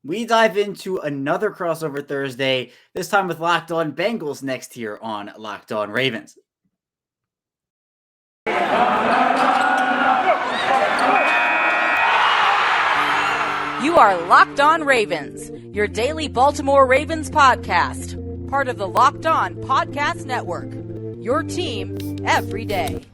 we dive into another crossover Thursday, this time with Locked On Bengals next here on Locked On Ravens. You are Locked On Ravens, your daily Baltimore Ravens podcast, part of the Locked On Podcast Network, your team every day.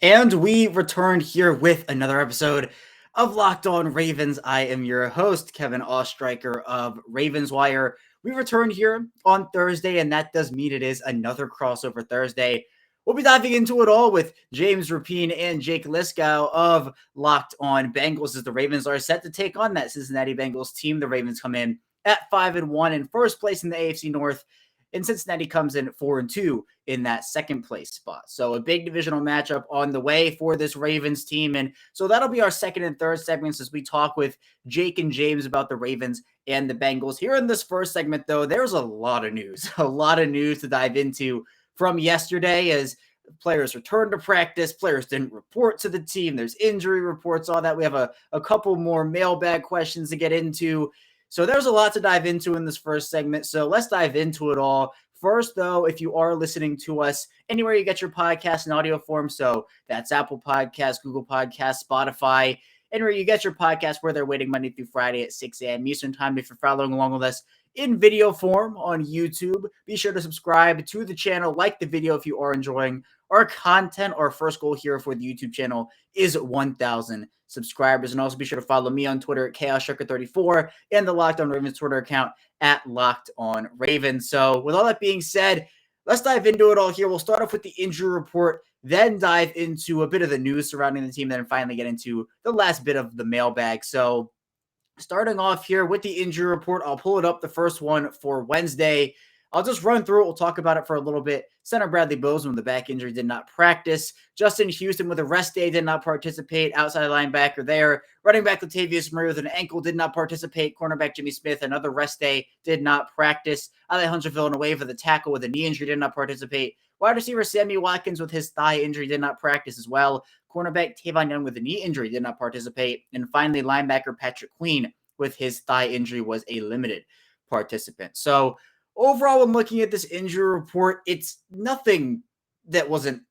And we returned here with another episode of Locked On Ravens. I am your host, Kevin Ostreicher of Ravens Wire. We returned here on Thursday, and that does mean it is another crossover Thursday. We'll be diving into it all with James Rapien and Jake Liscow of Locked On Bengals as the Ravens are set to take on that Cincinnati Bengals team. The Ravens come in at 5-1 in first place in the AFC North, and Cincinnati comes in 4-2 in that second place spot. So a big divisional matchup on the way for this Ravens team. And so that'll be our second and third segments as we talk with Jake and James about the Ravens and the Bengals. Here in this first segment, though, there's a lot of news, to dive into from yesterday as players returned to practice. Players didn't report to the team. There's injury reports, all that. We have a couple more mailbag questions to get into. So there's a lot to dive into in this first segment. So let's dive into it all. First, though, if you are listening to us anywhere you get your podcast in audio form, so that's Apple Podcasts, Google Podcasts, Spotify, anywhere you get your podcast, where they're waiting Monday through Friday at 6 a.m. Eastern Time. If you're following along with us in video form on YouTube, be sure to subscribe to the channel, like the video if you are enjoying our content. Our first goal here for the YouTube channel is 1,000 subscribers. And also be sure to follow me on Twitter at ChaosShucker34 and the Locked On Ravens Twitter account at Locked On Ravens. So with all that being said, let's dive into it all here. We'll start off with the injury report, then dive into a bit of the news surrounding the team, then finally get into the last bit of the mailbag. So starting off here with the injury report, I'll pull it up, the first one for Wednesday. I'll just run through it. We'll talk about it for a little bit. Center Bradley Bozeman with the back injury did not practice. Justin Houston with a rest day did not participate. Outside linebacker there. Running back Latavius Murray with an ankle did not participate. Cornerback Jimmy Smith, another rest day, did not practice. Alejandro Villanueva, the tackle with a knee injury, did not participate. Wide receiver Sammy Watkins with his thigh injury did not practice as well. Cornerback Tavon Young with a knee injury did not participate. And finally, linebacker Patrick Queen with his thigh injury was a limited participant. So overall, when looking at this injury report, it's nothing that wasn't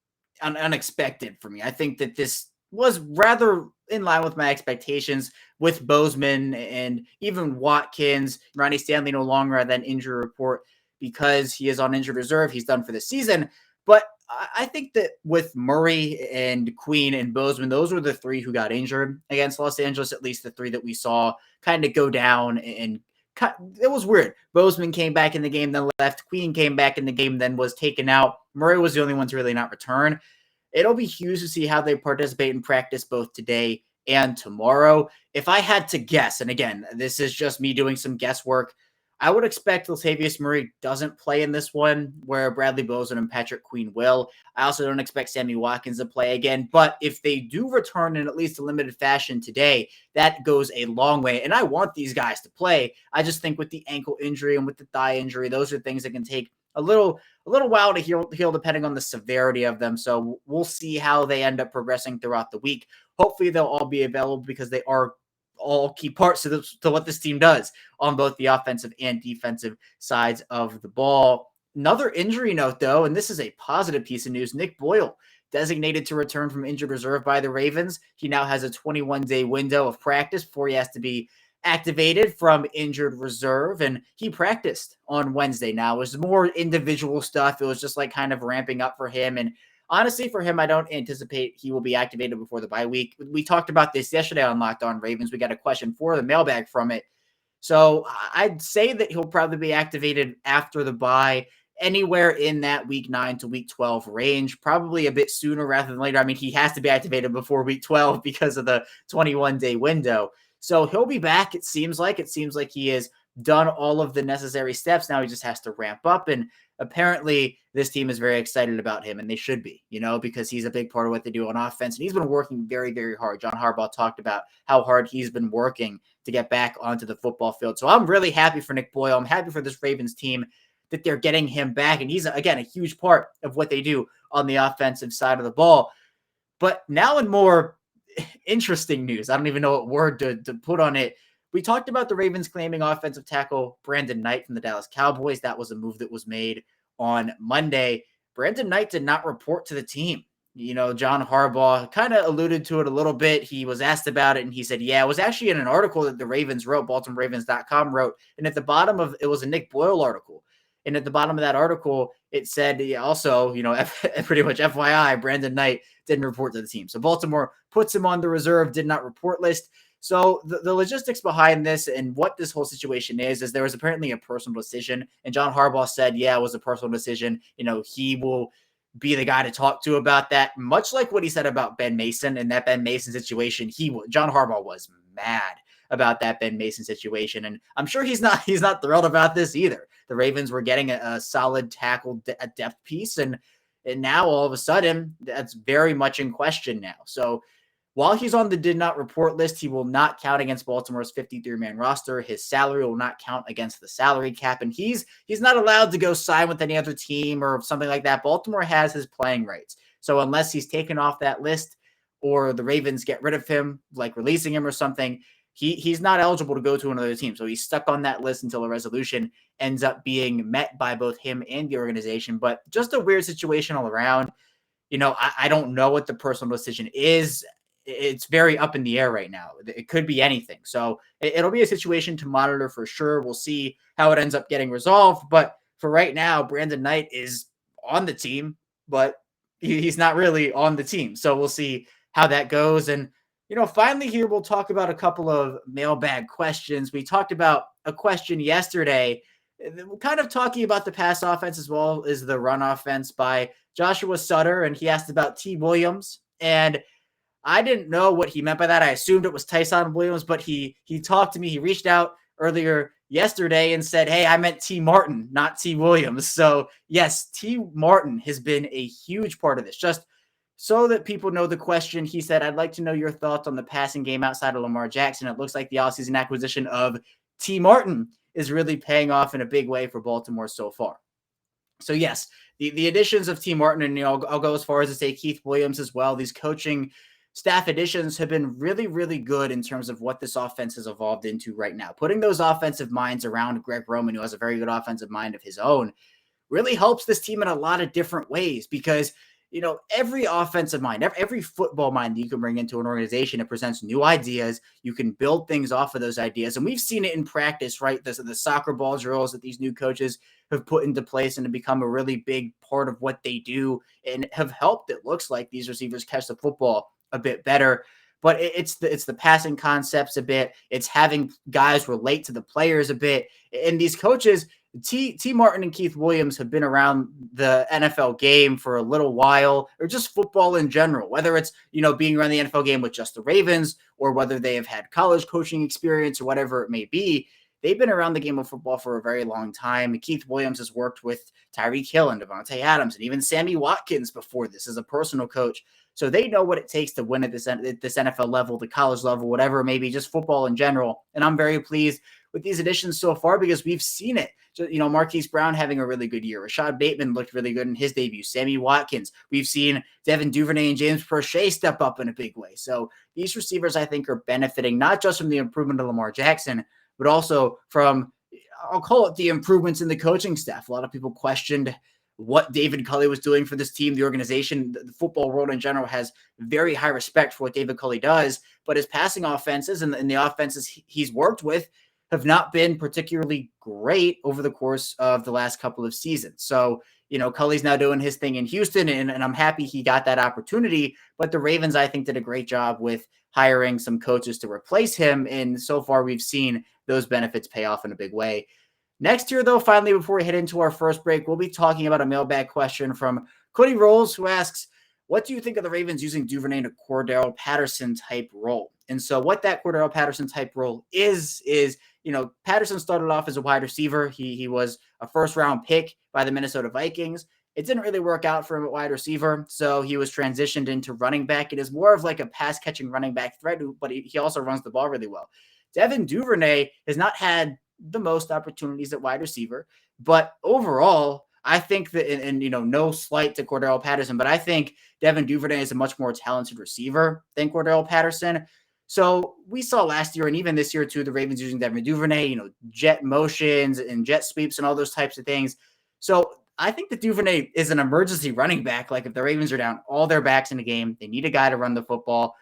unexpected for me. I think that this was rather in line with my expectations with Bozeman and even Watkins. Ronnie Stanley no longer on that injury report because he is on injured reserve. He's done for the season. But I think that with Murray and Queen and Bozeman, those were the three who got injured against Los Angeles, at least the three that we saw kind of go down and it was weird. Bozeman came back in the game, then left. Queen came back in the game, then was taken out. Murray was the only one to really not return. It'll be huge to see how they participate in practice both today and tomorrow. If I had to guess, and again, this is just me doing some guesswork, I would expect Latavius Murray doesn't play in this one, where Bradley Bozeman and Patrick Queen will. I also don't expect Sammy Watkins to play again. But if they do return in at least a limited fashion today, that goes a long way. And I want these guys to play. I just think with the ankle injury and with the thigh injury, those are things that can take a little while to heal depending on the severity of them. So we'll see how they end up progressing throughout the week. Hopefully they'll all be available because they are all key parts to what this team does on both the offensive and defensive sides of the ball. Another injury note, though, and this is a positive piece of news, Nick Boyle designated to return from injured reserve by the Ravens. He now has a 21-day window of practice before he has to be activated from injured reserve, and he practiced on Wednesday. Now, it was more individual stuff. It was just like kind of ramping up for him, and honestly, for him, I don't anticipate he will be activated before the bye week. We talked about this yesterday on Locked On Ravens. We got a question for the mailbag from it. So I'd say that he'll probably be activated after the bye, anywhere in that week 9 to week 12 range, probably a bit sooner rather than later. I mean, he has to be activated before week 12 because of the 21-day window. So he'll be back, it seems like. It seems like he has done all of the necessary steps. Now he just has to ramp up, and apparently this team is very excited about him, and they should be, because he's a big part of what they do on offense, and he's been working very, very hard. John Harbaugh talked about how hard he's been working to get back onto the football field. So I'm really happy for Nick Boyle. I'm happy for this Ravens team that they're getting him back, and he's, again, a huge part of what they do on the offensive side of the ball. But now in more interesting news, I don't even know what word to put on it. We talked about the Ravens claiming offensive tackle Brandon Knight from the Dallas Cowboys. That was a move that was made on Monday. Brandon Knight did not report to the team. John Harbaugh kind of alluded to it a little bit. He was asked about it, and he said, yeah, it was actually in an article that the Ravens wrote, BaltimoreRavens.com wrote, and at the bottom of it was a Nick Boyle article. And at the bottom of that article, it said also, pretty much FYI, Brandon Knight didn't report to the team. So Baltimore puts him on the reserve, did not report list. So the logistics behind this and what this whole situation is there was apparently a personal decision. And John Harbaugh said, yeah, it was a personal decision. He will be the guy to talk to about that, much like what he said about Ben Mason and that Ben Mason situation. John Harbaugh was mad about that Ben Mason situation, and I'm sure he's not thrilled about this either. The Ravens were getting a solid tackle, a depth piece, and now all of a sudden that's very much in question now. So while he's on the did not report list, he will not count against Baltimore's 53-man roster. His salary will not count against the salary cap, and he's not allowed to go sign with any other team or something like that. Baltimore has his playing rights. So unless he's taken off that list or the Ravens get rid of him, like releasing him or something, he's not eligible to go to another team. So he's stuck on that list until a resolution ends up being met by both him and the organization. But just a weird situation all around. I don't know what the personal decision is. It's very up in the air right now. It could be anything. So it'll be a situation to monitor for sure. We'll see how it ends up getting resolved. But for right now, Brandon Knight is on the team, but he's not really on the team. So we'll see how that goes. And, finally here, we'll talk about a couple of mailbag questions. We talked about a question yesterday, kind of talking about the pass offense as well as the run offense by Joshua Sutter. And he asked about T. Williams. And I didn't know what he meant by that. I assumed it was Tyson Williams, but he talked to me. He reached out earlier yesterday and said, hey, I meant T. Martin, not T. Williams. So yes, T. Martin has been a huge part of this. Just so that people know the question, he said, I'd like to know your thoughts on the passing game outside of Lamar Jackson. It looks like the offseason acquisition of T. Martin is really paying off in a big way for Baltimore so far. So yes, the additions of T. Martin, and I'll go as far as to say Keith Williams as well. These coaching staff additions have been really, really good in terms of what this offense has evolved into right now. Putting those offensive minds around Greg Roman, who has a very good offensive mind of his own, really helps this team in a lot of different ways because, every offensive mind, every football mind that you can bring into an organization, it presents new ideas. You can build things off of those ideas. And we've seen it in practice, right? The soccer ball drills that these new coaches have put into place and have become a really big part of what they do and have helped, it looks like, these receivers catch the football a bit better. But it's the passing concepts a bit. It's having guys relate to the players a bit. And these coaches, T. Martin and Keith Williams, have been around the NFL game for a little while, or just football in general, whether it's, being around the NFL game with just the Ravens or whether they have had college coaching experience or whatever it may be. They've been around the game of football for a very long time. Keith Williams has worked with Tyreek Hill and Devontae Adams and even Sammy Watkins before this as a personal coach. So they know what it takes to win at this NFL level, the college level, whatever it may be, just football in general. And I'm very pleased with these additions so far because we've seen it. Marquise Brown having a really good year. Rashad Bateman looked really good in his debut. Sammy Watkins. We've seen Devin Duvernay and James Prochet step up in a big way. So these receivers, I think, are benefiting not just from the improvement of Lamar Jackson, but also from, I'll call it, the improvements in the coaching staff. A lot of people questioned what David Culley was doing for this team. The organization, the football world in general, has very high respect for what David Culley does, but his passing offenses and the offenses he's worked with have not been particularly great over the course of the last couple of seasons. So, Culley's now doing his thing in Houston, and I'm happy he got that opportunity. But the Ravens, I think, did a great job with hiring some coaches to replace him. And so far, we've seen those benefits pay off in a big way. Next year, though, finally, before we head into our first break, we'll be talking about a mailbag question from Cody Rolls, who asks, what do you think of the Ravens using Duvernay in a Cordero Patterson type role? And so what that Cordero Patterson type role is, Patterson started off as a wide receiver. He was a first-round pick by the Minnesota Vikings. It didn't really work out for him at wide receiver, so he was transitioned into running back. It is more of like a pass-catching running back threat, but he also runs the ball really well. Devin Duvernay has not had the most opportunities at wide receiver, but overall, I think that, and no slight to Cordell Patterson, but I think Devin Duvernay is a much more talented receiver than Cordell Patterson. So we saw last year and even this year too, the Ravens using Devin Duvernay, jet motions and jet sweeps and all those types of things. So I think that Duvernay is an emergency running back. Like if the Ravens are down all their backs in the game, they need a guy to run the football.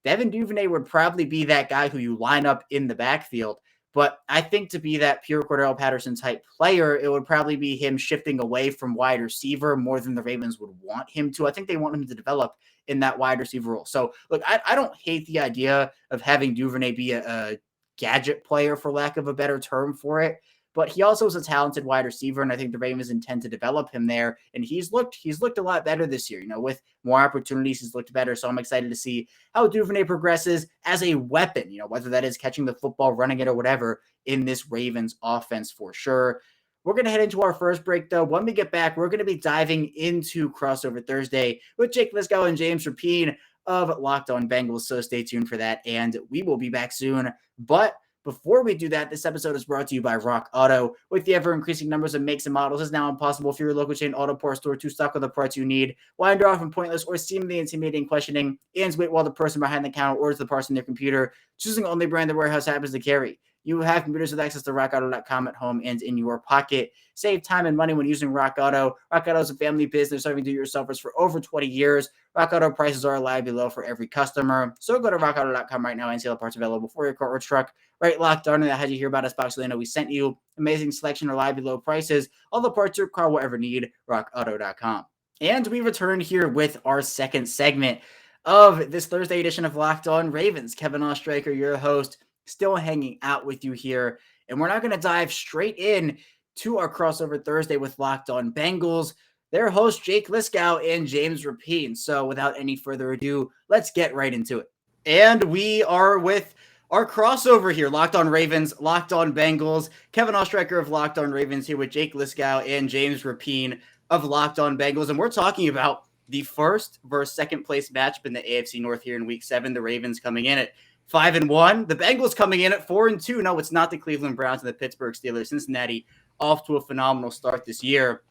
Devin Duvernay would probably be that guy who you line up in the backfield. But I think to be that pure Cordell Patterson type player, it would probably be him shifting away from wide receiver more than the Ravens would want him to. I think they want him to develop in that wide receiver role. So, look, I don't hate the idea of having Duvernay be a gadget player, for lack of a better term for it. But he also is a talented wide receiver, and I think the Ravens intend to develop him there. And he's looked a lot better this year. With more opportunities, he's looked better. So I'm excited to see how Duvernay progresses as a weapon, whether that is catching the football, running it, or whatever in this Ravens offense for sure. We're going to head into our first break, though. When we get back, we're going to be diving into Crossover Thursday with Jake Liscow and James Rapien of Locked On Bengals. So stay tuned for that, and we will be back soon. But before we do that, this episode is brought to you by Rock Auto. With the ever-increasing numbers of makes and models, it's now impossible for your local chain auto parts store to stock with the parts you need. Wander off in pointless or seemingly intimidating questioning, and wait while the person behind the counter orders the parts on their computer, choosing only brand the warehouse happens to carry. You have computers with access to rockauto.com at home and in your pocket. Save time and money when using Rock Auto. Rock Auto is a family business serving do-it-yourselfers for over 20 years. Rock Auto prices are reliably low for every customer. So go to rockauto.com right now and see all the parts available for your car or truck. Right, Locked On, and that had you hear about us box, so they know we sent you. Amazing selection, reliably low prices. All the parts your car will ever need. rockauto.com. And we return here with our second segment of this Thursday edition of Locked On Ravens. Kevin Oestreicher, your host, still hanging out with you here. And we're now going to dive straight in to our Crossover Thursday with Locked On Bengals, their host Jake Liscow and James Rapien. So without any further ado, let's get right into it. And we are with our crossover here, Locked On Ravens, Locked On Bengals. Kevin Oestreicher of Locked On Ravens here with Jake Liscow and James Rapien of Locked On Bengals. And we're talking about the first versus second place matchup in the AFC North here in Week 7. The Ravens coming in at 5-1. The Bengals coming in at 4-2. No, it's not the Cleveland Browns and the Pittsburgh Steelers. Cincinnati off to a phenomenal start this year.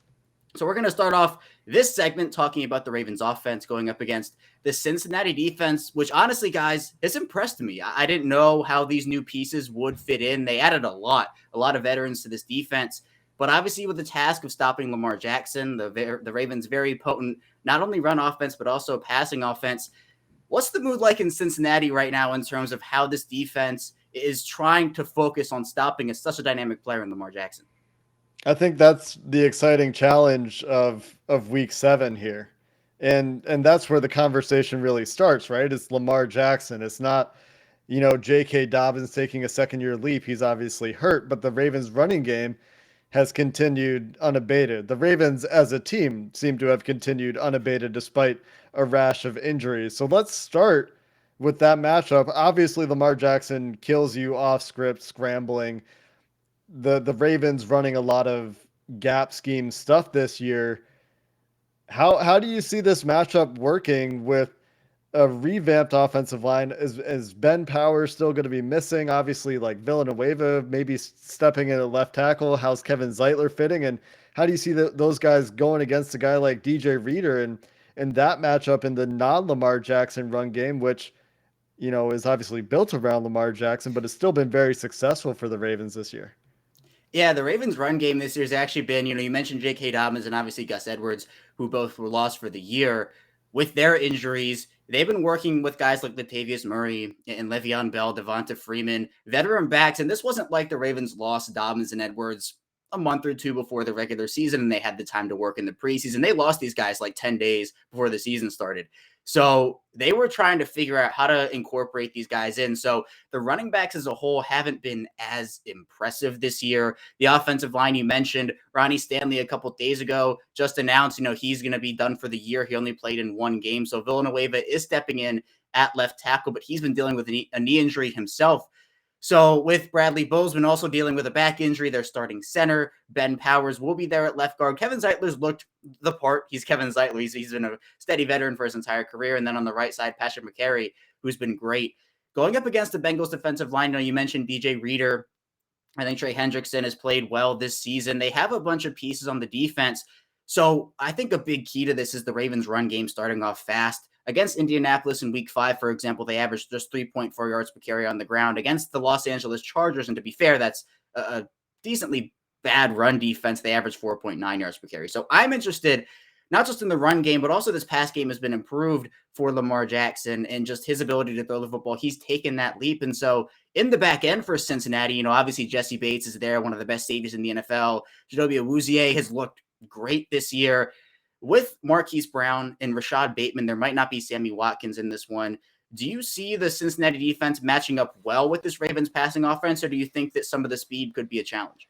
So we're going to start off this segment talking about the Ravens offense going up against the Cincinnati defense, which honestly, guys, has impressed me. I didn't know how these new pieces would fit in. They added a lot of veterans to this defense. But obviously with the task of stopping Lamar Jackson, the Ravens' very potent, not only run offense, but also passing offense. What's the mood like in Cincinnati right now in terms of how this defense is trying to focus on stopping such a dynamic player in Lamar Jackson? I think that's the exciting challenge of Week 7 here. And that's where the conversation really starts, right? It's Lamar Jackson. It's not, J.K. Dobbins taking a second-year leap. He's obviously hurt, but the Ravens' running game has continued unabated. The Ravens as a team seem to have continued unabated despite a rash of injuries. So let's start with that matchup. Obviously, Lamar Jackson kills you off script, scrambling. The Ravens running a lot of gap scheme stuff this year. How do you see this matchup working with a revamped offensive line? Is Ben Powers still going to be missing? Obviously, like Villanueva maybe stepping in at left tackle. How's Kevin Zeitler fitting? And how do you see those guys going against a guy like DJ Reader and that matchup in the non-Lamar Jackson run game, which is obviously built around Lamar Jackson, but has still been very successful for the Ravens this year? Yeah, the Ravens' run game this year has actually been, you mentioned J.K. Dobbins and obviously Gus Edwards, who both were lost for the year. With their injuries, they've been working with guys like Latavius Murray and Le'Veon Bell, Devonta Freeman, veteran backs. And this wasn't like the Ravens lost Dobbins and Edwards a month or two before the regular season and they had the time to work in the preseason. They lost these guys like 10 days before the season started. So they were trying to figure out how to incorporate these guys in. So the running backs as a whole haven't been as impressive this year. The offensive line you mentioned, Ronnie Stanley a couple of days ago just announced, he's going to be done for the year. He only played in one game. So Villanueva is stepping in at left tackle, but he's been dealing with a knee injury himself. So with Bradley Bozeman also dealing with a back injury, their starting center, Ben Powers, will be there at left guard. Kevin Zeitler's looked the part. He's Kevin Zeitler. He's been a steady veteran for his entire career. And then on the right side, Patrick McCary, who's been great. Going up against the Bengals defensive line, you mentioned DJ Reader. I think Trey Hendrickson has played well this season. They have a bunch of pieces on the defense So I think a big key to this is the Ravens run game starting off fast. Against Indianapolis in week 5, for example, they averaged just 3.4 yards per carry on the ground. Against the Los Angeles Chargers, and to be fair, that's a decently bad run defense. They averaged 4.9 yards per carry. So I'm interested not just in the run game, but also this pass game has been improved for Lamar Jackson and just his ability to throw the football. He's taken that leap. And so in the back end for Cincinnati, obviously Jesse Bates is there, one of the best safeties in the NFL. Jadobi Awuzie has looked great this year. With Marquise Brown and Rashad Bateman, there might not be Sammy Watkins in this one. Do you see the Cincinnati defense matching up well with this Ravens passing offense, or do you think that some of the speed could be a challenge?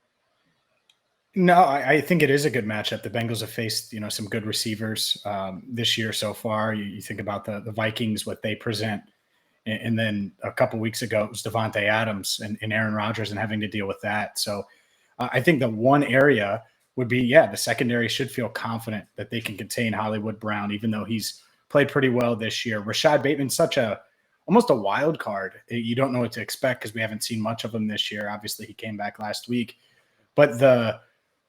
No, I think it is a good matchup. The Bengals have faced, some good receivers this year so far. You think about the Vikings, what they present. And then a couple of weeks ago, it was Devontae Adams and Aaron Rodgers and having to deal with that. So I think the one area would be, the secondary should feel confident that they can contain Hollywood Brown, even though he's played pretty well this year. Rashad Bateman's almost a wild card. You don't know what to expect because we haven't seen much of him this year. Obviously, he came back last week. But the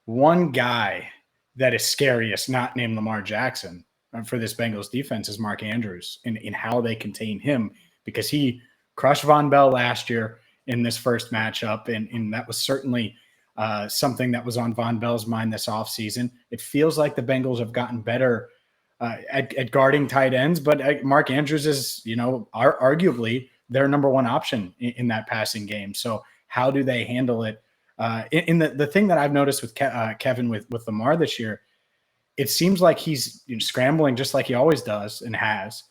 one guy that is scariest, not named Lamar Jackson, for this Bengals defense is Mark Andrews in how they contain him, because he crushed Von Bell last year in this first matchup, and that was certainly something that was on Von Bell's mind this offseason. It feels like the Bengals have gotten better at guarding tight ends, but Mark Andrews is, arguably their number one option in that passing game. So how do they handle it? In the thing that I've noticed with Kevin with Lamar this year, it seems like he's scrambling just like he always does and has,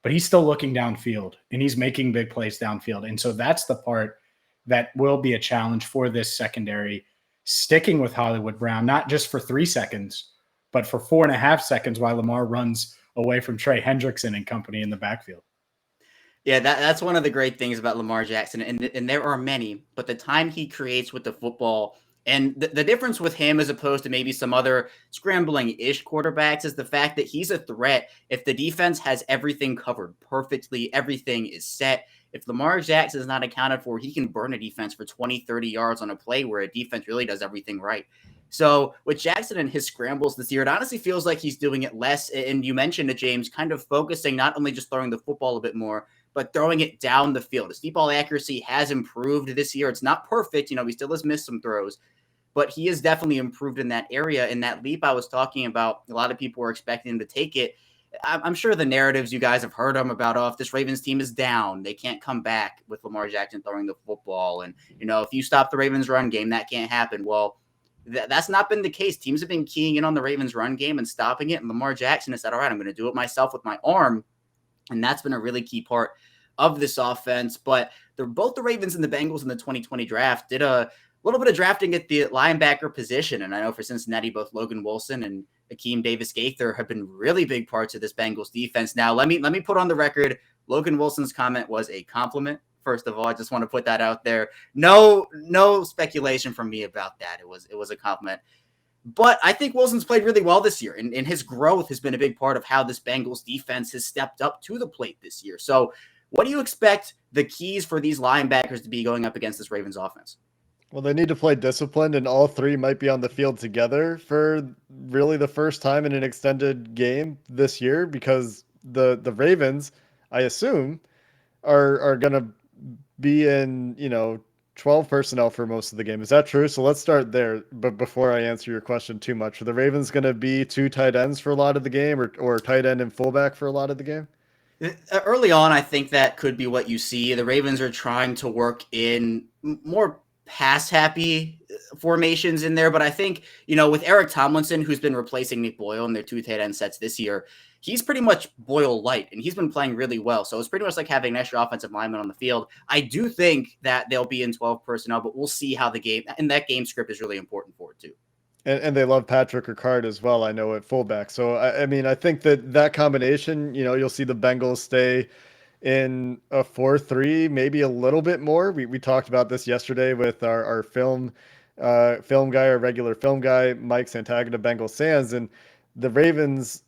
but he's still looking downfield and he's making big plays downfield. And so that's the part that will be a challenge for this secondary, sticking with Hollywood Brown, not just for 3 seconds, but for 4.5 seconds while Lamar runs away from Trey Hendrickson and company in the backfield. Yeah, that's one of the great things about Lamar Jackson, and there are many, but the time he creates with the football and the difference with him as opposed to maybe some other scrambling-ish quarterbacks is the fact that he's a threat. If the defense has everything covered perfectly, everything is set. If Lamar Jackson is not accounted for, he can burn a defense for 20, 30 yards on a play where a defense really does everything right. So with Jackson and his scrambles this year, it honestly feels like he's doing it less. And you mentioned it, James, kind of focusing not only just throwing the football a bit more, but throwing it down the field. His deep ball accuracy has improved this year. It's not perfect. He still has missed some throws, but he has definitely improved in that area. And that leap I was talking about, a lot of people were expecting him to take it. I'm sure the narratives you guys have heard them about, if this Ravens team is down, they can't come back with Lamar Jackson throwing the football. And, if you stop the Ravens run game, that can't happen. Well, that's not been the case. Teams have been keying in on the Ravens run game and stopping it. And Lamar Jackson has said, all right, I'm going to do it myself with my arm. And that's been a really key part of this offense. But both the Ravens and the Bengals in the 2020 draft did a little bit of drafting at the linebacker position. And I know for Cincinnati, both Logan Wilson and Akeem Davis-Gaither have been really big parts of this Bengals defense. Now, let me put on the record, Logan Wilson's comment was a compliment. First of all, I just want to put that out there. No speculation from me about that. It was a compliment. But I think Wilson's played really well this year, and his growth has been a big part of how this Bengals defense has stepped up to the plate this year. So what do you expect the keys for these linebackers to be going up against this Ravens offense? Well, they need to play disciplined, and all three might be on the field together for really the first time in an extended game this year, because the Ravens, I assume, are going to be in 12 personnel for most of the game. Is that true? So let's start there. But before I answer your question too much, are the Ravens going to be 2 tight ends for a lot of the game, or tight end and fullback for a lot of the game? Early on, I think that could be what you see. The Ravens are trying to work in more pass-happy formations in there, but I think, with Eric Tomlinson, who's been replacing Nick Boyle in their 2 tight end sets this year, he's pretty much Boyle light, and he's been playing really well. So it's pretty much like having an extra offensive lineman on the field. I do think that they'll be in 12 personnel, but we'll see how the game, and that game script is really important for it too. And they love Patrick Ricard as well, I know, at fullback. So, I think that combination, you'll see the Bengals stay in a 4-3, maybe a little bit more. We talked about this yesterday with our film guy, our regular film guy, Mike Santagata, Bengals Sands, and the Ravens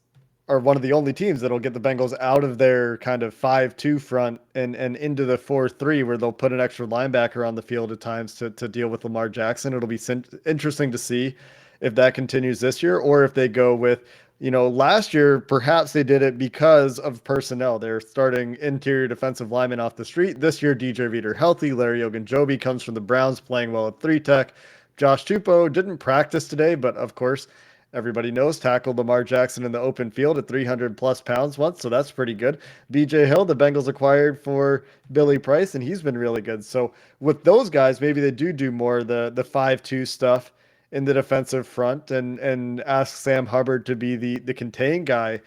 are one of the only teams that'll get the Bengals out of their kind of 5-2 front and into the 4-3, where they'll put an extra linebacker on the field at times to deal with Lamar Jackson. It'll be interesting to see. if that continues this year, or if they go with, last year, perhaps they did it because of personnel. They're starting interior defensive lineman off the street. This year, DJ Reader healthy. Larry Ogunjobi comes from the Browns playing well at 3-tech. Josh Tupou didn't practice today, but of course, everybody knows tackled Lamar Jackson in the open field at 300 plus pounds once, so that's pretty good. BJ Hill, the Bengals acquired for Billy Price, and he's been really good. So with those guys, maybe they do more the 5-2 stuff in the defensive front and ask Sam Hubbard to be the contain guy.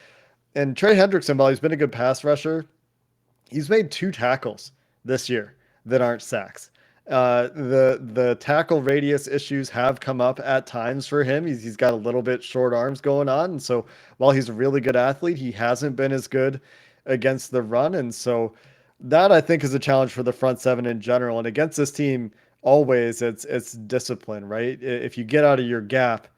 And Trey Hendrickson, while he's been a good pass rusher, he's made 2 tackles this year that aren't sacks. The tackle radius issues have come up at times for him. He's got a little bit short arms going on. And so while he's a really good athlete, he hasn't been as good against the run. And so that I think is a challenge for the front seven in general. And against this team, always it's discipline, right? If you get out of your gap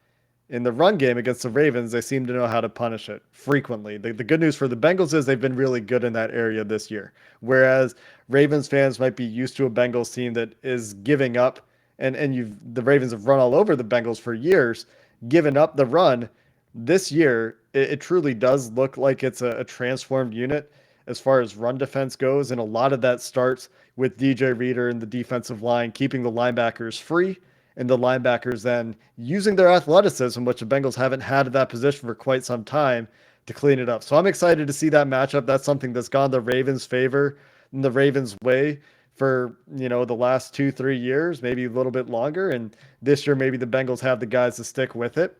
in the run game against the Ravens, they seem to know how to punish it frequently. The good news for the Bengals is they've been really good in that area this year. Whereas Ravens fans might be used to a Bengals team that is giving up, and the Ravens have run all over the Bengals for years, given up the run. This year, it truly does look like it's a transformed unit as far as run defense goes. And a lot of that starts with DJ Reader and the defensive line, keeping the linebackers free, and the linebackers then using their athleticism, which the Bengals haven't had at that position for quite some time, to clean it up. So I'm excited to see that matchup. That's something that's gone the Ravens' favor and the Ravens' way for, the last 2-3 years, maybe a little bit longer. And this year, maybe the Bengals have the guys to stick with it.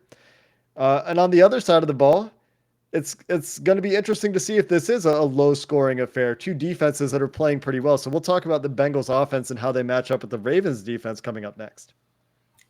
And on the other side of the ball, it's going to be interesting to see if this is a low-scoring affair. 2 defenses that are playing pretty well. So we'll talk about the Bengals offense and how they match up with the Ravens defense coming up next.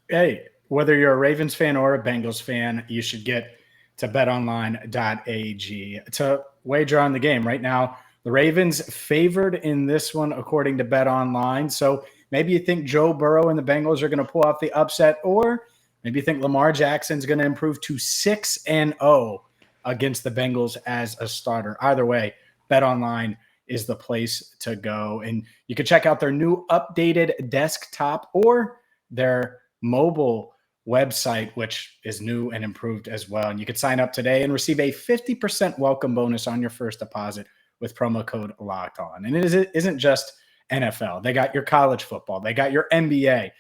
Hey, whether you're a Ravens fan or a Bengals fan, you should get to betonline.ag to wager on the game. Right now, the Ravens favored in this one, according to BetOnline. So maybe you think Joe Burrow and the Bengals are going to pull off the upset, or maybe you think Lamar Jackson's going to improve to 6-0 against the Bengals as a starter. Either way, BetOnline is the place to go. And you can check out their new updated desktop or their mobile website, which is new and improved as well. And you can sign up today and receive a 50% welcome bonus on your first deposit with promo code Locked On. And it isn't just NFL. They got your college football. They got your NBA.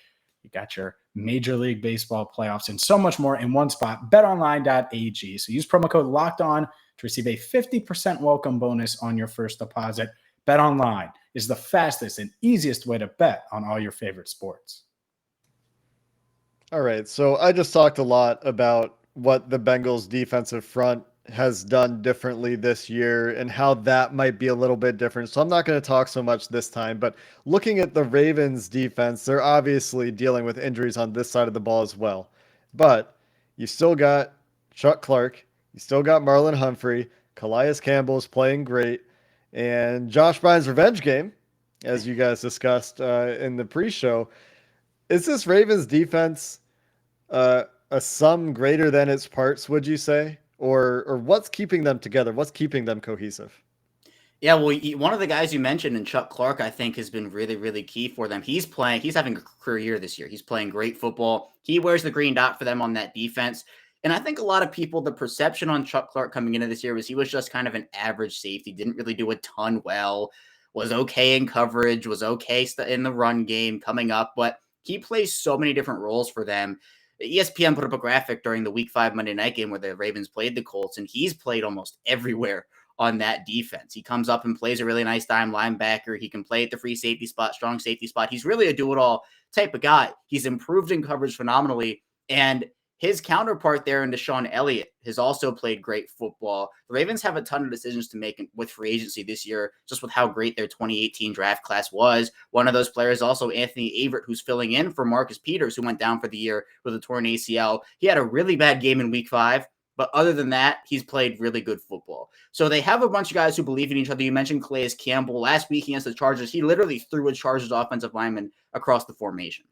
You got your Major League Baseball playoffs and so much more in one spot, betonline.ag. So use promo code Locked On to receive a 50% welcome bonus on your first deposit. BetOnline is the fastest and easiest way to bet on all your favorite sports. All right, so I just talked a lot about what the Bengals defensive front has done differently this year and how that might be a little bit different. So I'm not going to talk so much this time, but looking at the Ravens defense, they're obviously dealing with injuries on this side of the ball as well. But you still got Chuck Clark, you still got Marlon Humphrey, Calais Campbell is playing great, and Josh Bryan's revenge game, as you guys discussed in the pre-show. Is this Ravens defense a sum greater than its parts, would you say? Or what's keeping them together? What's keeping them cohesive? Yeah, well, one of the guys you mentioned, and Chuck Clark, I think, has been really, really key for them. He's having a career year this year. He's playing great football. He wears the green dot for them on that defense. And I think a lot of people, the perception on Chuck Clark coming into this year was he was just kind of an average safety, didn't really do a ton well, was okay in coverage, was okay in the run game coming up, but he plays so many different roles for them. ESPN put up a graphic during the Week 5 Monday night game where the Ravens played the Colts, and he's played almost everywhere on that defense. He comes up and plays a really nice dime linebacker. He can play at the free safety spot, strong safety spot. He's really a do-it-all type of guy. He's improved in coverage phenomenally, and his counterpart there in Deshaun Elliott has also played great football. The Ravens have a ton of decisions to make with free agency this year, just with how great their 2018 draft class was. One of those players also Anthony Averett, who's filling in for Marcus Peters, who went down for the year with a torn ACL. He had a really bad game in Week 5, but other than that, he's played really good football. So they have a bunch of guys who believe in each other. You mentioned Calais Campbell. Last week against the Chargers, he literally threw a Chargers offensive lineman across the formation.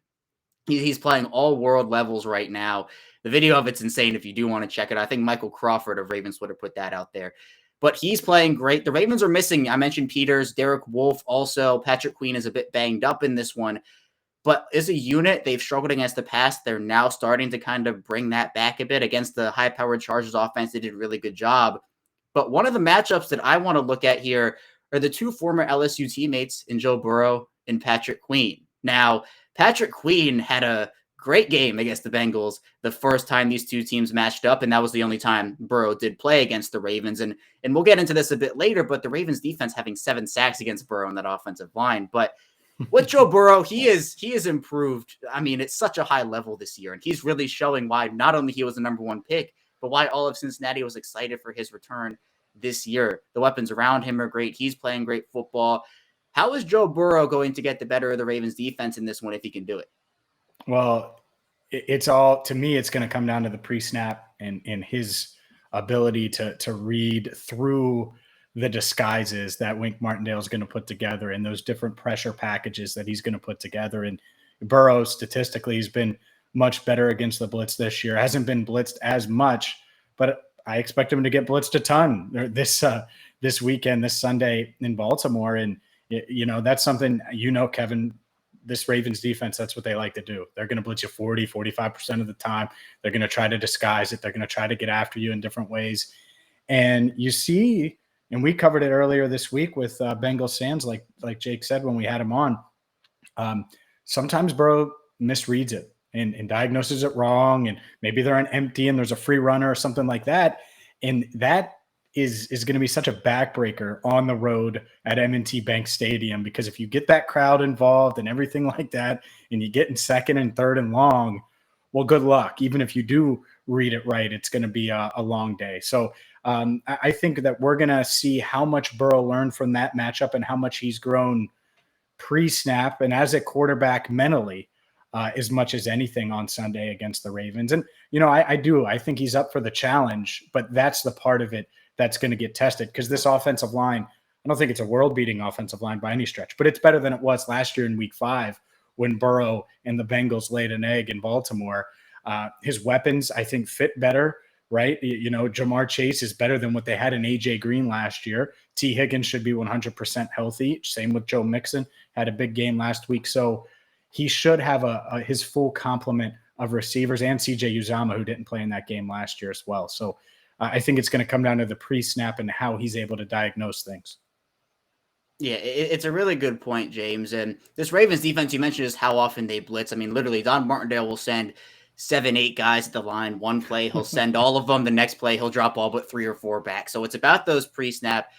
He's playing all world levels right now. The video of it's insane if you do want to check it. I think Michael Crawford of Ravens would have put that out there. But he's playing great. The Ravens are missing, I mentioned Peters, Derek Wolfe also. Patrick Queen is a bit banged up in this one. But as a unit, they've struggled against the pass. They're now starting to kind of bring that back a bit against the high-powered Chargers offense. They did a really good job. But one of the matchups that I want to look at here are the two former LSU teammates in Joe Burrow and Patrick Queen. Now, Patrick Queen had a great game against the Bengals the first time these two teams matched up, and that was the only time Burrow did play against the Ravens. And we'll get into this a bit later, but the Ravens defense having 7 sacks against Burrow in that offensive line. But with Joe Burrow, he is improved. I mean, it's such a high level this year, and he's really showing why not only he was the number 1 pick, but why all of Cincinnati was excited for his return this year. The weapons around him are great. He's playing great football. How is Joe Burrow going to get the better of the Ravens defense in this one if he can do it? Well, it's all, to me, it's going to come down to the pre-snap and his ability to read through the disguises that Wink Martindale is going to put together and those different pressure packages that he's going to put together. And Burrow, statistically, has been much better against the blitz this year. Hasn't been blitzed as much, but I expect him to get blitzed a ton this weekend, this Sunday in Baltimore. And, that's something, Kevin, this Ravens defense, that's what they like to do. They're going to blitz you 40, 45% of the time. They're going to try to disguise it. They're going to try to get after you in different ways. And you see, and we covered it earlier this week with Bengals Sands, like Jake said when we had him on. Sometimes Burrow misreads it and diagnoses it wrong, and maybe they're on empty and there's a free runner or something like that. And that is going to be such a backbreaker on the road at M&T Bank Stadium, because if you get that crowd involved and everything like that, and you get in 2nd and 3rd and long, well, good luck. Even if you do read it right, it's going to be a long day. So I think that we're going to see how much Burrow learned from that matchup and how much he's grown pre-snap and as a quarterback mentally, as much as anything on Sunday against the Ravens. And, I think he's up for the challenge, but that's the part of it that's going to get tested, because this offensive line, I don't think it's a world-beating offensive line by any stretch, but it's better than it was last year in week 5 when Burrow and the Bengals laid an egg in Baltimore. His weapons, I think, fit better, right? Jamar Chase is better than what they had in A.J. Green last year. T. Higgins should be 100% healthy. Same with Joe Mixon, had a big game last week. So he should have his full complement of receivers, and C.J. Uzomah, who didn't play in that game last year as well. So I think it's going to come down to the pre-snap and how he's able to diagnose things. Yeah, it's a really good point, James. And this Ravens defense, you mentioned, is how often they blitz. I mean, literally, Don Martindale will send 7, 8 guys at the line. One play, he'll send all of them. The next play, he'll drop all but 3 or 4 back. So it's about those pre-snap,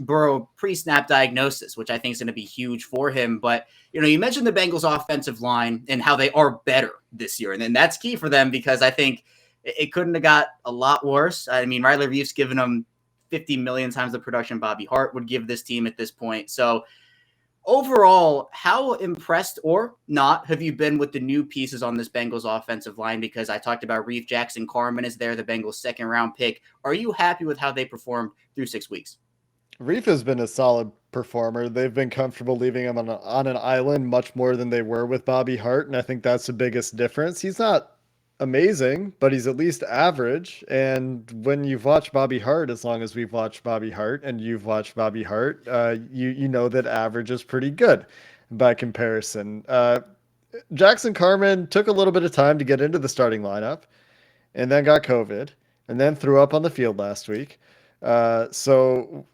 Burrow pre-snap diagnosis, which I think is going to be huge for him. But, you mentioned the Bengals offensive line and how they are better this year. And then that's key for them, because I think it couldn't have got a lot worse. I mean, Riley Reif's given them 50 million times the production Bobby Hart would give this team at this point. So overall, how impressed or not have you been with the new pieces on this Bengals offensive line? Because I talked about Reif, Jackson Carman is there, the Bengals 2nd round pick. Are you happy with how they performed through 6 weeks? Reif has been a solid performer. They've been comfortable leaving him on an island much more than they were with Bobby Hart, and I think that's the biggest difference. He's not amazing, but he's at least average. And when you've watched Bobby Hart, as long as we've watched Bobby Hart and you've watched Bobby Hart, you know that average is pretty good by comparison. Jackson Carman took a little bit of time to get into the starting lineup and then got COVID and then threw up on the field last week. So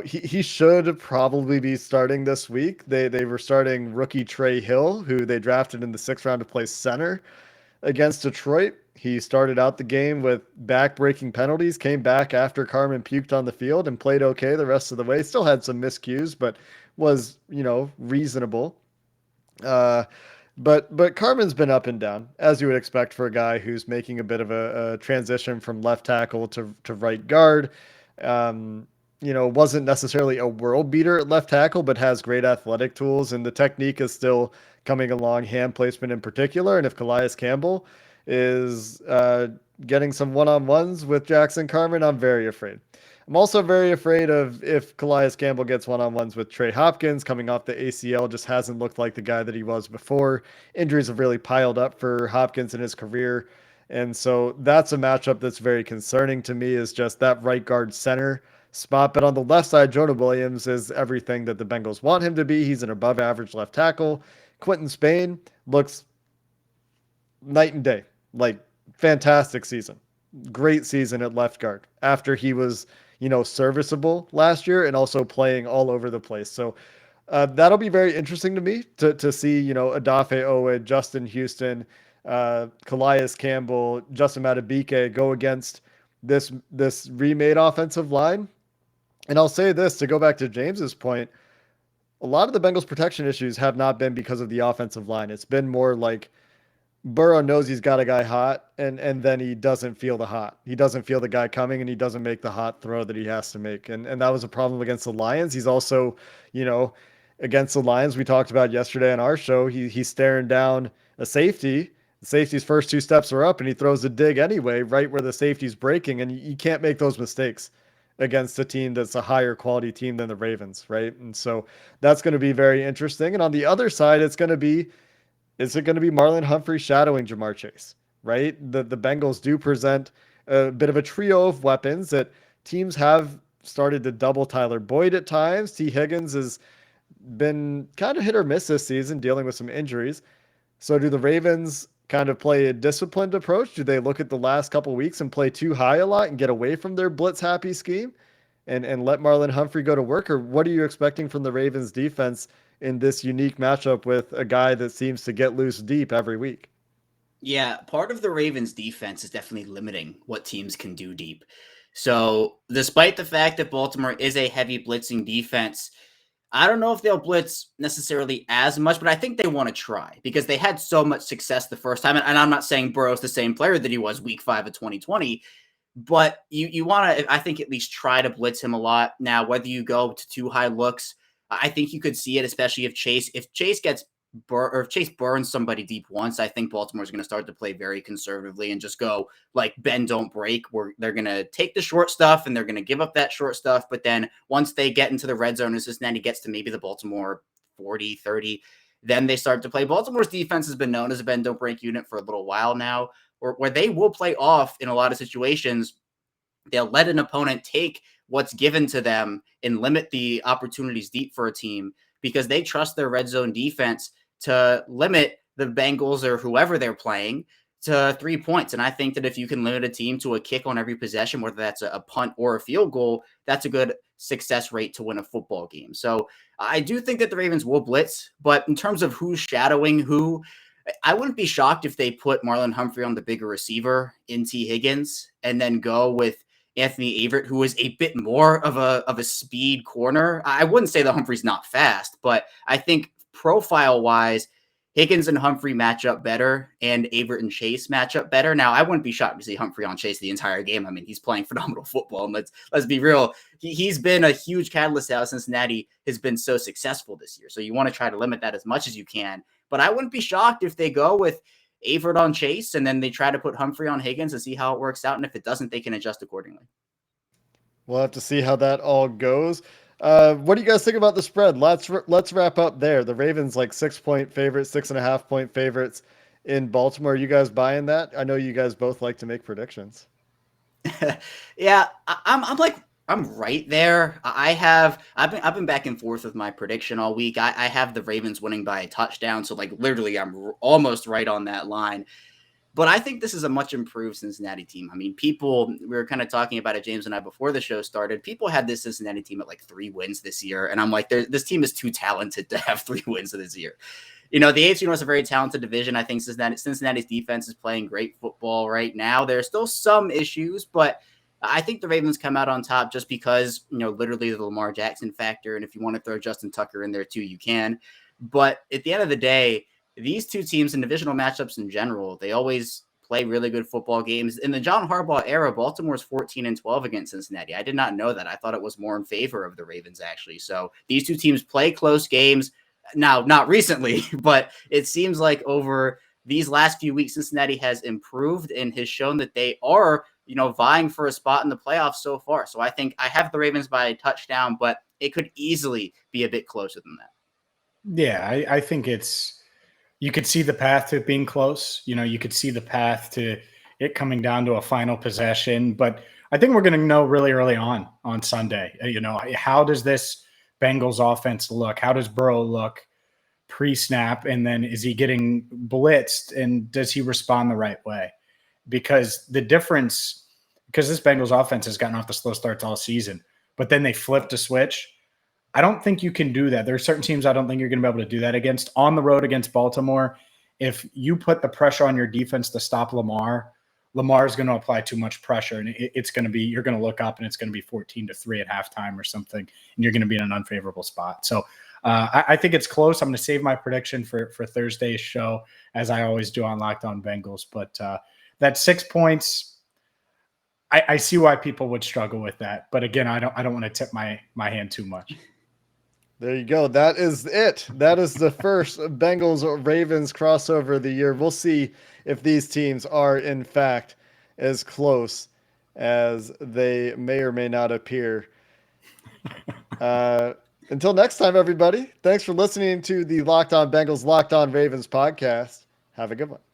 he should probably be starting this week. They were starting rookie Trey Hill, who they drafted in the 6th round to play center against Detroit. He started out the game with back-breaking penalties, came back after Carman puked on the field and played okay the rest of the way. Still had some miscues, but was, reasonable. But Carman's been up and down, as you would expect for a guy who's making a bit of a transition from left tackle to right guard. Wasn't necessarily a world beater at left tackle, but has great athletic tools, and the technique is still coming along, hand placement in particular. And if Calais Campbell is getting some one-on-ones with Jackson Carman, I'm very afraid. I'm also very afraid of if Calais Campbell gets one-on-ones with Trey Hopkins coming off the ACL, just hasn't looked like the guy that he was before. Injuries have really piled up for Hopkins in his career. And so that's a matchup that's very concerning to me, is just that right guard center spot. But on the left side, Jonah Williams is everything that the Bengals want him to be. He's an above average left tackle, Quentin Spain looks night and day, like fantastic season. Great season at left guard after he was, serviceable last year and also playing all over the place. So that'll be very interesting to me to see, Adafe Owe, Justin Houston, Calais Campbell, Justin Matabike go against this remade offensive line. And I'll say this to go back to James's point, a lot of the Bengals protection issues have not been because of the offensive line. It's been more like Burrow knows he's got a guy hot, and then he doesn't feel the hot. He doesn't feel the guy coming, and he doesn't make the hot throw that he has to make. And that was a problem against the Lions. He's also, against the Lions, we talked about yesterday on our show, he's staring down a safety. The safety's first two steps are up, and he throws a dig anyway, right where the safety's breaking, and you can't make those mistakes against a team that's a higher quality team than the Ravens, right? And so that's going to be very interesting. And on the other side, is it going to be Marlon Humphrey shadowing Jamar Chase, right? The Bengals do present a bit of a trio of weapons that teams have started to double Tyler Boyd at times. T. Higgins has been kind of hit or miss this season, dealing with some injuries. So do the Ravens kind of play a disciplined approach? Do they look at the last couple of weeks and play too high a lot and get away from their blitz happy scheme and let Marlon Humphrey go to work? Or what are you expecting from the Ravens defense in this unique matchup with a guy that seems to get loose deep every week? Yeah, part of the Ravens defense is definitely limiting what teams can do deep. So despite the fact that Baltimore is a heavy blitzing defense, I don't know if they'll blitz necessarily as much, but I think they want to try because they had so much success the first time. And I'm not saying Burrow's the same player that he was week 5 of 2020, but you want to, I think, at least try to blitz him a lot. Now, whether you go to too high looks, I think you could see it, especially if Chase gets or if Chase burns somebody deep once. I think Baltimore's going to start to play very conservatively and just go like bend, don't break, where they're going to take the short stuff and they're going to give up that short stuff. But then once they get into the red zone, as Cincinnati gets to maybe the Baltimore 40, 30, then they start to play. Baltimore's defense has been known as a bend, don't break unit for a little while now, where they will play off in a lot of situations. They'll let an opponent take what's given to them and limit the opportunities deep for a team because they trust their red zone defense to limit the Bengals or whoever they're playing to 3 points. And I think that if you can limit a team to a kick on every possession, whether that's a punt or a field goal, that's a good success rate to win a football game. So I do think that the Ravens will blitz, but in terms of who's shadowing who, I wouldn't be shocked if they put Marlon Humphrey on the bigger receiver in T. Higgins and then go with Anthony Averett, who is a bit more of a speed corner. I wouldn't say that Humphrey's not fast, but I think profile-wise, Higgins and Humphrey match up better, and Averett and Chase match up better. Now, I wouldn't be shocked to see Humphrey on Chase the entire game. I mean, he's playing phenomenal football, and let's be real. He's been a huge catalyst how Cincinnati has been so successful this year. So you want to try to limit that as much as you can. But I wouldn't be shocked if they go with Averett on Chase, and then they try to put Humphrey on Higgins and see how it works out. And if it doesn't, they can adjust accordingly. We'll have to see how that all goes. What do you guys think about the spread? Let's wrap up there. The Ravens like 6-point favorites, 6.5-point favorites in Baltimore. Are you guys buying that? I know you guys both like to make predictions. Yeah, I'm right there. I've been back and forth with my prediction all week. I have the Ravens winning by a touchdown, so like literally I'm almost right on that line. But I think this is a much improved Cincinnati team. I mean, we were kind of talking about it, James and I, before the show started. People had this Cincinnati team at like 3 wins this year. And I'm like, this team is too talented to have 3 wins this year. The AFC North is a very talented division. I think Cincinnati's defense is playing great football right now. There's still some issues, but I think the Ravens come out on top just because, literally the Lamar Jackson factor. And if you want to throw Justin Tucker in there too, you can. But at the end of the day, these two teams in divisional matchups in general, they always play really good football games. In the John Harbaugh era, Baltimore's 14-12 against Cincinnati. I did not know that. I thought it was more in favor of the Ravens, actually. So these two teams play close games. Now, not recently, but it seems like over these last few weeks, Cincinnati has improved and has shown that they are, vying for a spot in the playoffs so far. So I think I have the Ravens by a touchdown, but it could easily be a bit closer than that. Yeah, I think you could see the path to it being close. You could see the path to it coming down to a final possession. But I think we're going to know really early on Sunday. How does this Bengals offense look? How does Burrow look? pre-snap, and then is he getting blitzed, and does he respond the right way? Because the difference, because this Bengals offense has gotten off the slow starts all season, but then they flipped a switch. I don't think you can do that. There are certain teams I don't think you're going to be able to do that against. On the road against Baltimore, if you put the pressure on your defense to stop Lamar is going to apply too much pressure, and it's going to be, you're going to look up and it's going to be 14-3 at halftime or something, and you're going to be in an unfavorable spot. So I think it's close. I'm going to save my prediction for Thursday's show, as I always do on Locked On Bengals. But that 6 points, I see why people would struggle with that. But again, I don't want to tip my hand too much. There you go. That is it. That is the first Bengals-Ravens crossover of the year. We'll see if these teams are, in fact, as close as they may or may not appear. Until next time, everybody, thanks for listening to the Locked On Bengals, Locked On Ravens podcast. Have a good one.